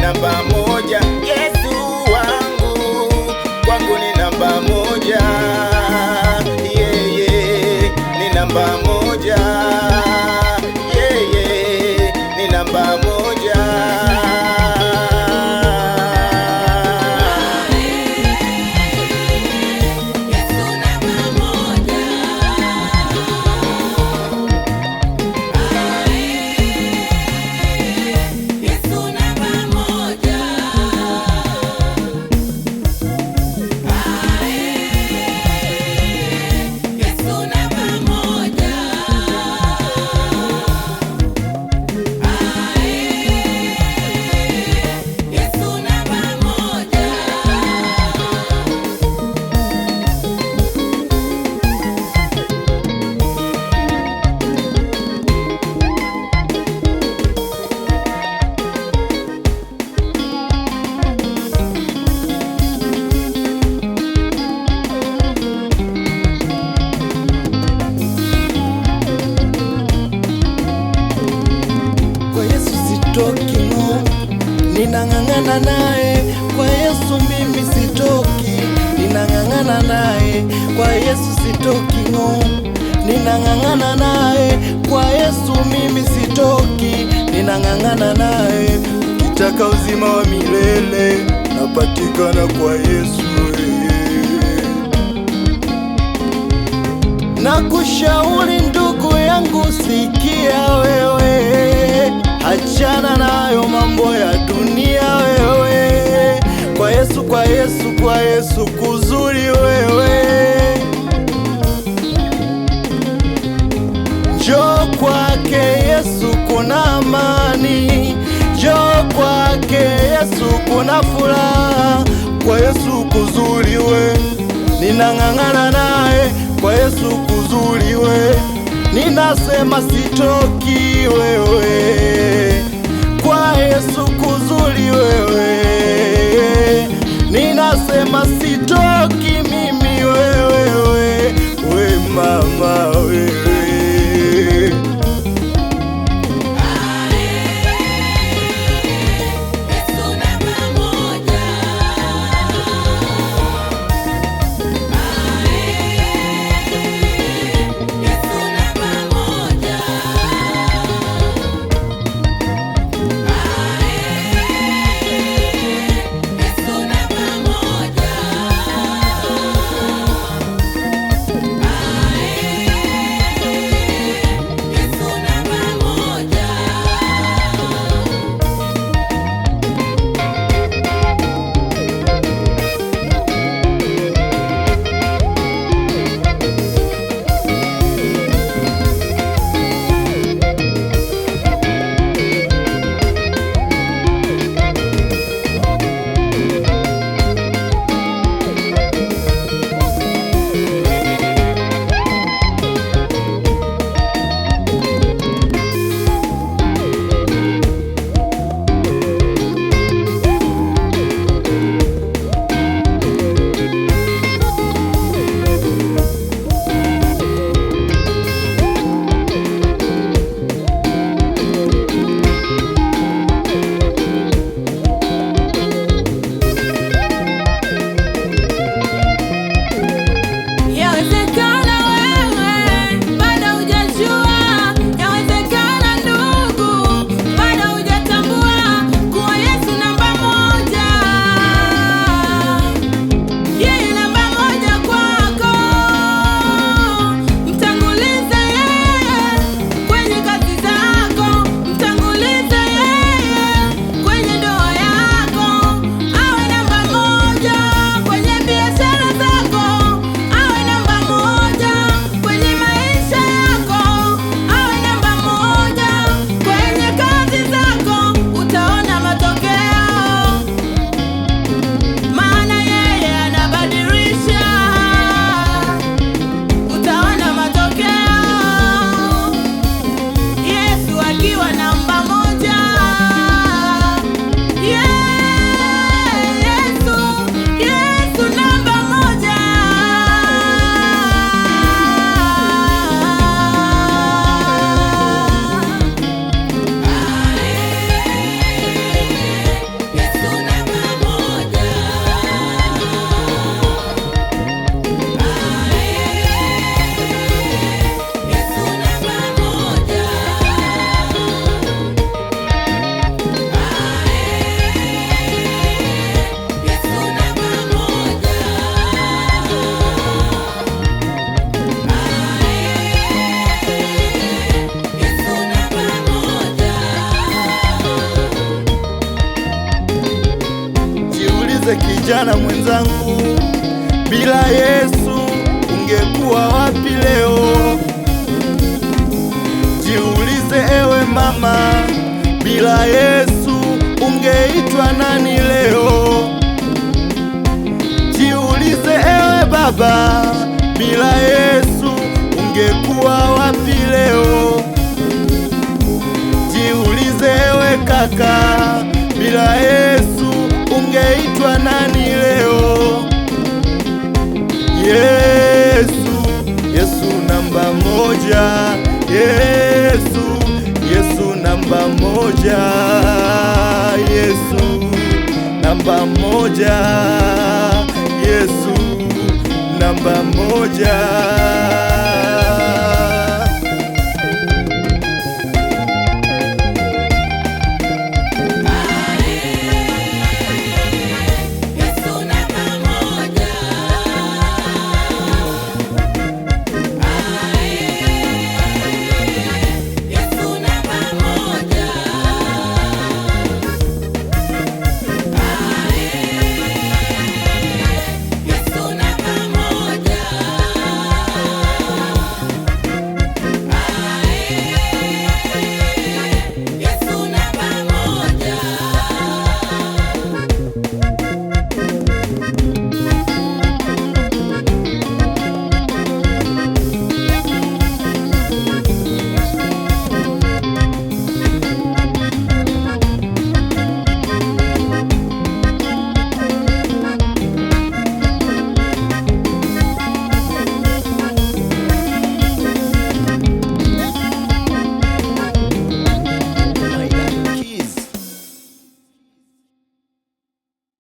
namba moja. Yesu wangu kwangu ni namba moja. Yeye ni namba moja. Yeye ni namba moja. Ninang'ang'ana naye kwa Yesu, mimi sitoki. Ninang'ang'ana naye kwa Yesu, sitoki ng'o. Ninang'ang'ana naye kwa Yesu, mimi sitoki. Ninang'ang'ana naye. Ukitaka uzima wa milele napatikana kwa Yesu. Nakushauri ndugu yangu, sikia wewe, achana nayo mambo ya dunia wewe. Kwa Yesu, kwa Yesu, kwa Yesu kuzuri wewe. Njoo kwake Yesu kuna amani. Njoo kwake Yesu kuna furaha. Kwa Yesu kuzuri we. Ninang'ang'ana naye kwa Yesu kuzuri we. Ninasema sitoki wewe, kwa Yesu kuzuri wewe. Ninasema sitoki mimi wewe, we mama wewe. Jiulize kijana mwenzangu, bila Yesu ungekuwa wapi leo? Jiulize ewe mama, bila Yesu ungeitwa nani leo? Jiulize ewe baba, bila Yesu ungekuwa wapi leo? Jiulize ewe kaka, bila Yesu ungeitwa nani leo? Yesu, Yesu namba moja, Yesu namba moja, Yesu namba moja, Yesu namba moja.